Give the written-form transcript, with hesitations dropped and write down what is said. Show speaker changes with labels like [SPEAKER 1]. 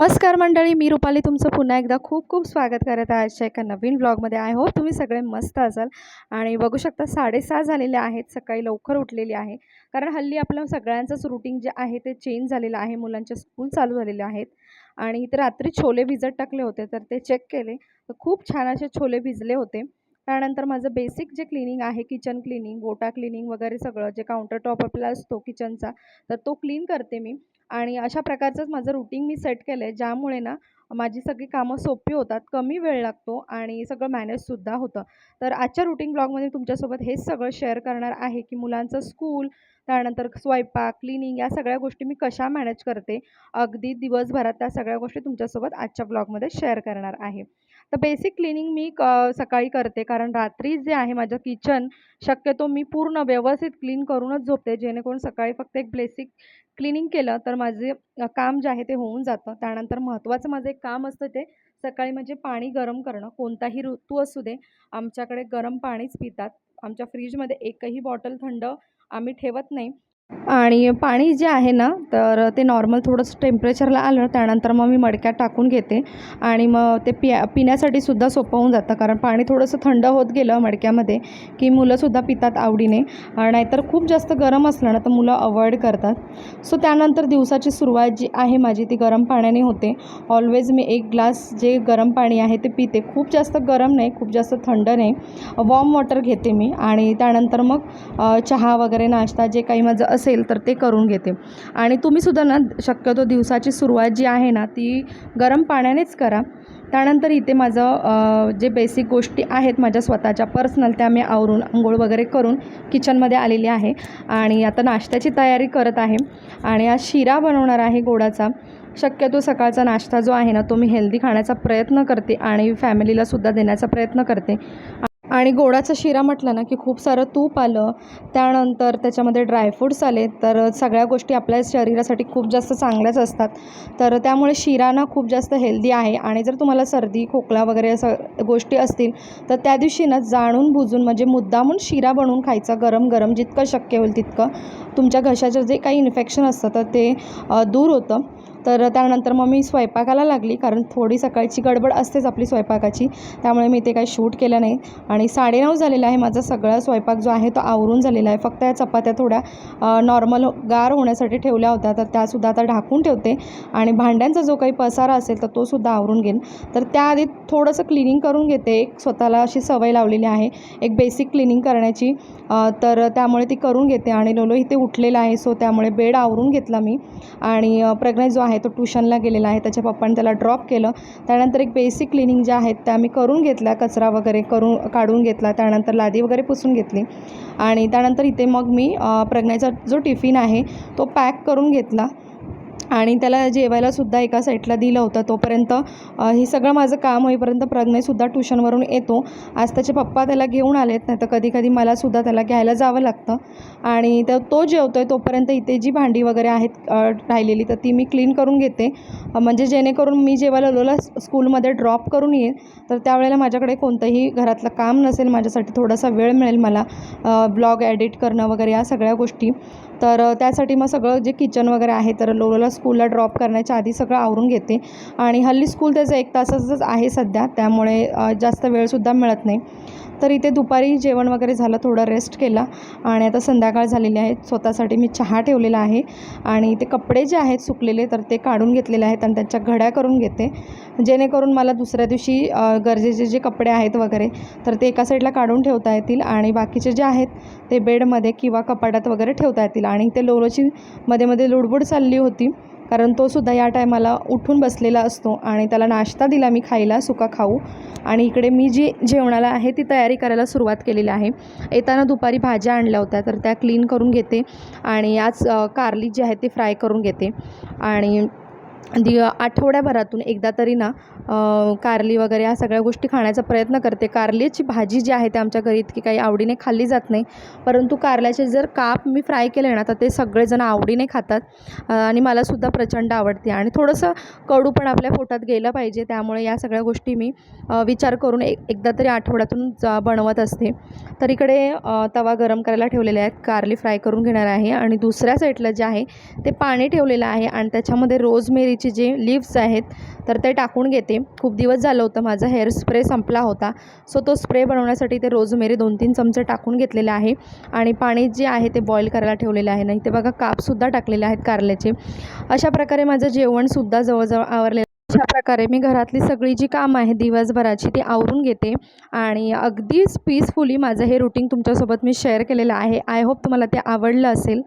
[SPEAKER 1] नमस्कार मंडळी, मी रुपाली तुमचं पुन्हा एकदा खूप खूप स्वागत करत आहे आजच्या एका नवीन व्लॉगमध्ये. आय होप तुम्ही सगळे मस्त असाल. आणि बघू शकता 6:30 झालेले आहेत. सकाळी लवकर उठलेली आहे, कारण हल्ली आपलं सगळ्यांचंच रुटीन जे आहे ते चेंज झालेलं आहे. मुलांचे स्कूल चालू झालेले आहेत आणि इथे रात्री छोले भिजत टाकले होते, तर ते चेक केले तर खूप छान असे छोले भिजले होते. त्यानंतर माझं बेसिक जे क्लिनिंग आहे, किचन क्लिनिंग, गोटा क्लिनिंग वगैरे सगळं जे काउंटर टॉप आपला असतो किचनचा, तर तो क्लीन करते मी. आणि अशा प्रकारचंच माझं रुटीन मी सेट केलं आहे, ज्यामुळे ना माझी सगळी कामं सोपी होतात, कमी वेळ लागतो आणि सगळं मॅनेजसुद्धा होतं. तर आजच्या रुटीन ब्लॉगमध्ये तुमच्यासोबत हेच सगळं शेअर करणार आहे, की मुलांचं स्कूल, त्यानंतर स्वयंपाक, क्लिनिंग या सगळ्या गोष्टी मी कशा मॅनेज करते. अगदी दिवसभरात त्या सगळ्या गोष्टी तुमच्यासोबत आजच्या ब्लॉगमध्ये शेअर करणार आहे. तर बेसिक क्लिनिंग मी सकाळी करते, कारण रात्री जे आहे माझं किचन शक्यतो मी पूर्ण व्यवस्थित क्लीन करूनच झोपते, जेणेकरून सकाळी फक्त एक बेसिक क्लिनिंग केलं तर माझे काम जे आहे ते होऊन जातं. त्यानंतर महत्त्वाचं माझं एक काम असतं ते सकाळी म्हणजे पाणी गरम करणं. कोणताही ऋतू असू दे, आमच्याकडे गरम पाणीच पितात. आमच्या फ्रीजमध्ये एकही बॉटल थंड आम्ही ठेवत नाही. आणि पाणी जे आहे ना, तर ते नॉर्मल थोडंसं टेम्परेचरला आलं त्यानंतर मग मी मडक्यात टाकून घेते आणि मग ते पिण्यासाठी सुद्धा सोपं होऊन जातं, कारण पाणी थोडंसं थंड होत गेलं मडक्यामध्ये की मुलंसुद्धा पितात आवडीने. नाहीतर खूप जास्त गरम असलं ना तर मुलं अवॉइड करतात. सो त्यानंतर दिवसाची सुरुवात जी आहे माझी ती गरम पाण्याने होते. ऑलवेज मी एक ग्लास जे गरम पाणी आहे ते पिते. खूप जास्त गरम नाही, खूप जास्त थंड नाही, वॉर्म वॉटर घेते मी. आणि त्यानंतर मग चहा वगैरे नाश्ता जे काही माझं असेल तर ते करून घेते. आणि तुम्हीसुद्धा ना शक्यतो दिवसाची सुरुवात जी आहे ना ती गरम पाण्यानेच करा. त्यानंतर इथे माझं जे बेसिक गोष्टी आहेत माझ्या स्वतःच्या पर्सनल, त्या मी आवरून अंघोळ वगैरे करून किचनमध्ये आलेली आहे आणि आता नाश्त्याची तयारी करत आहे. आणि आज शिरा बनवणार आहे गोडाचा. शक्यतो सकाळचा नाश्ता जो आहे ना तो मी हेल्दी खाण्याचा प्रयत्न करते आणि फॅमिलीलासुद्धा देण्याचा प्रयत्न करते. आणि गोडाचा शिरा म्हटलं ना की खूप सारं तूप आलं, त्यानंतर त्याच्यामध्ये ड्रायफ्रूट्स आले, तर सगळ्या गोष्टी आपल्या शरीरासाठी खूप जास्त चांगल्याच असतात. तर त्यामुळे शिरा ना खूप जास्त हेल्दी आहे. आणि जर तुम्हाला सर्दी खोकला वगैरे असं गोष्टी असतील तर त्या दिवशी ना जाणून बुजून म्हणजे मुद्दामून शिरा बनवून खायचा गरम गरम, जितकं शक्य होईल तितकं. तुमच्या घशाचं जे काही इन्फेक्शन असतं तर ते दूर होतं. तर त्यानंतर मग मी स्वयंपाकाला लागली, कारण थोडी सकाळची गडबड असतेच आपली स्वयंपाकाची, त्यामुळे मी ते काही शूट केलं नाही. आणि 9:30 झालेला आहे. माझा सगळा स्वयंपाक जो आहे तो आवरून झालेला आहे. फक्त या चपात्या थोड्या नॉर्मल गार होण्यासाठी ठेवल्या होत्या, तर त्यासुद्धा आता ढाकून ठेवते. आणि भांड्यांचा जो काही पसारा असेल तर तोसुद्धा आवरून घेईन. तर त्याआधी थोडंसं क्लिनिंग करून घेते. एक स्वतःला अशी सवय लावलेली आहे एक बेसिक क्लिनिंग करण्याची, तर त्यामुळे ती करून घेते. आणि लोलो इथे उठलेला आहे, सो त्यामुळे बेड आवरून घेतला मी. आणि प्रज्ञेश जो आहे तो ट्यूशनला गेलेला आहे, त्याच्या पप्पाने त्याला ड्रॉप केलं. त्यानंतर एक बेसिक क्लिनिंग ज्या आहेत त्या मी करून घेतल्या, कचरा वगैरे काढून घेतला, त्यानंतर लादी वगैरे पुसून घेतली. आणि त्यानंतर इथे मग मी प्रज्ञेचा जो टिफिन आहे तो पॅक करून घेतला आणि त्याला जेवायलासुद्धा एका साईडला दिलं होतं. तोपर्यंत हे सगळं माझं काम होईपर्यंत प्रज्ञेसुद्धा ट्यूशनवरून येतो. आज त्याचे पप्पा त्याला घेऊन आलेत, नाही तर कधी कधी मलासुद्धा त्याला घ्यायला जावं लागतं. आणि तो जेवतो आहे तोपर्यंत इथे जी भांडी वगैरे आहेत राहिलेली तर ती मी क्लीन करून घेते, म्हणजे जेणेकरून मी जेव्हा लोलोला स्कूलमध्ये ड्रॉप करून येईल तर त्यावेळेला माझ्याकडे कोणतंही घरातलं काम नसेल, माझ्यासाठी थोडासा वेळ मिळेल मला ब्लॉग एडिट करणं वगैरे या सगळ्या गोष्टी. तर त्यासाठी मग सगळं जे किचन वगैरे आहे तर लोलोला स्कूलला ड्रॉप करण्याच्या आधी सगळं आवरून घेते. आणि हल्ली स्कूल त्याचं 1 तासाचंच आहे सध्या, त्यामुळे जास्त वेळसुद्धा मिळत नाही. तर इथे दुपारी जेवण वगैरे झालं, थोडं रेस्ट केला आणि आता संध्याकाळ झालेली आहे. स्वतःसाठी मी चहा ठेवलेला आहे आणि ते कपडे जे आहेत सुकलेले तर ते काढून घेतलेले आहेत आणि त्यांच्या घड्या करून घेते, जेणेकरून मला दुसऱ्या दिवशी गरजेचे जे कपडे आहेत वगैरे तर ते एका साईडला काढून ठेवता येतील आणि बाकीचे जे आहेत ते बेडमध्ये किंवा कपाटात वगैरे ठेवता येतील. आणि ते लोलोची मध्ये मध्ये लुडबुड चालली होती, कारण तोसुद्धा या टायमाला उठून बसलेला असतो. आणि त्याला नाश्ता दिला मी खायला, सुका खाऊ. आणि इकडे मी जी जेवणाला आहे ती तयारी करायला सुरुवात केलेली आहे. येताना दुपारी भाज्या आणल्या होत्या तर त्या क्लीन करून घेते. आणि आज कारली जी आहे ती फ्राय करून घेते. आणि आठवड्याभरातून एकदा तरी ना कारली वगैरे या सगळ्या गोष्टी खाण्याचा प्रयत्न करते. कारल्याची भाजी जी आहे ते आमच्या घरी इतकी काही आवडीने खाल्ली जात नाही, परंतु कारल्याचे जर काप मी फ्राय केले ना तर ते सगळेजण आवडीने खातात आणि मलासुद्धा प्रचंड आवडते. आणि थोडंसं कडू पण आपल्या पोटात गेलं पाहिजे, त्यामुळे या सगळ्या गोष्टी मी विचार करून एकदा तरी आठवड्यातून बनवत असते. तर इकडे तवा गरम करायला ठेवलेले आहेत, कारली फ्राय करून घेणार आहे. आणि दुसऱ्या साईडला जे आहे ते पाणी ठेवलेलं आहे आणि त्याच्यामध्ये रोजमेरी रोजमेरीचे जे लिव्स आहेत तर ते टाकून घेते. खूप दिवस झालं होतं माझा हेअर स्प्रे संपला होता, सो तो स्प्रे बनवण्यासाठी ते रोजमेरी 2-3 चमचे टाकून घेतलेले आहे आणि पाणी जे आहे ते बॉईल करायला ठेवलेलं आहे. नाही ते बघा कापसुद्धा टाकलेले आहेत कारल्याचे. अशा प्रकारे माझं जेवणसुद्धा जवळजवळ आवरलेलं. अशा प्रकारे मी घरातली सगळी जी कामं आहेत दिवसभराची ती आवरून घेते आणि अगदीच पीसफुली माझं हे रुटीन तुमच्यासोबत मी शेअर केलेलं आहे. आय होप तुम्हाला ते आवडलं असेल.